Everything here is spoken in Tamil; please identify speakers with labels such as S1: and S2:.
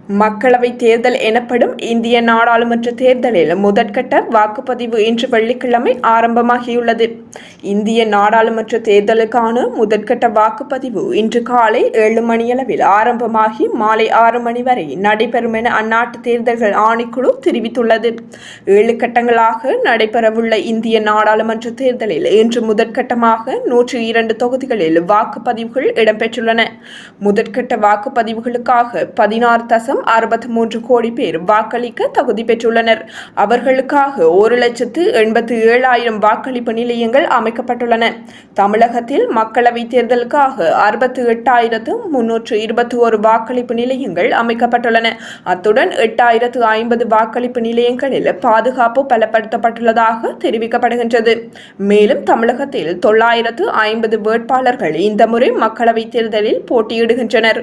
S1: மக்களவை தேர்தல் எனப்படும் இந்திய நாடாளுமன்ற தேர்தலில் முதற்கட்ட வாக்குப்பதிவு இன்று வெள்ளிக்கிழமை ஆரம்பமாகியுள்ளது. இந்திய நாடாளுமன்ற தேர்தலுக்கான முதற்கட்ட வாக்குப்பதிவு இன்று காலை 7 மணியளவில் ஆரம்பமாகி மாலை 6 மணி வரை நடைபெறும் என அந்நாட்டு தேர்தல்கள் ஆணைக்குழு தெரிவித்துள்ளது. 7 கட்டங்களாக நடைபெறவுள்ள இந்திய நாடாளுமன்ற தேர்தலில் இன்று முதற்கட்டமாக 102 தொகுதிகளில் வாக்குப்பதிவுகள் இடம்பெற்றுள்ளன. முதற்கட்ட வாக்குப்பதிவுகளுக்காக 16.63 கோடி பேர் வாக்களிக்க தகுதி பெற்றுள்ளனர். அவர்களுக்காக 1,87,000 வாக்களிப்பு நிலையங்கள் அமைக்கப்பட்டுள்ளன. தமிழகத்தில் மக்களவை தேர்தலுக்காக 68,321 வாக்களிப்பு நிலையங்கள் அமைக்கப்பட்டுள்ளன. அத்துடன் 8,050 வாக்களிப்பு நிலையங்களில் பாதுகாப்பு பலப்படுத்தப்பட்டுள்ளதாக தெரிவிக்கப்படுகின்றது. மேலும் தமிழகத்தில் 950 வேட்பாளர்கள் இந்த முறை மக்களவை தேர்தலில் போட்டியிடுகின்றனர்.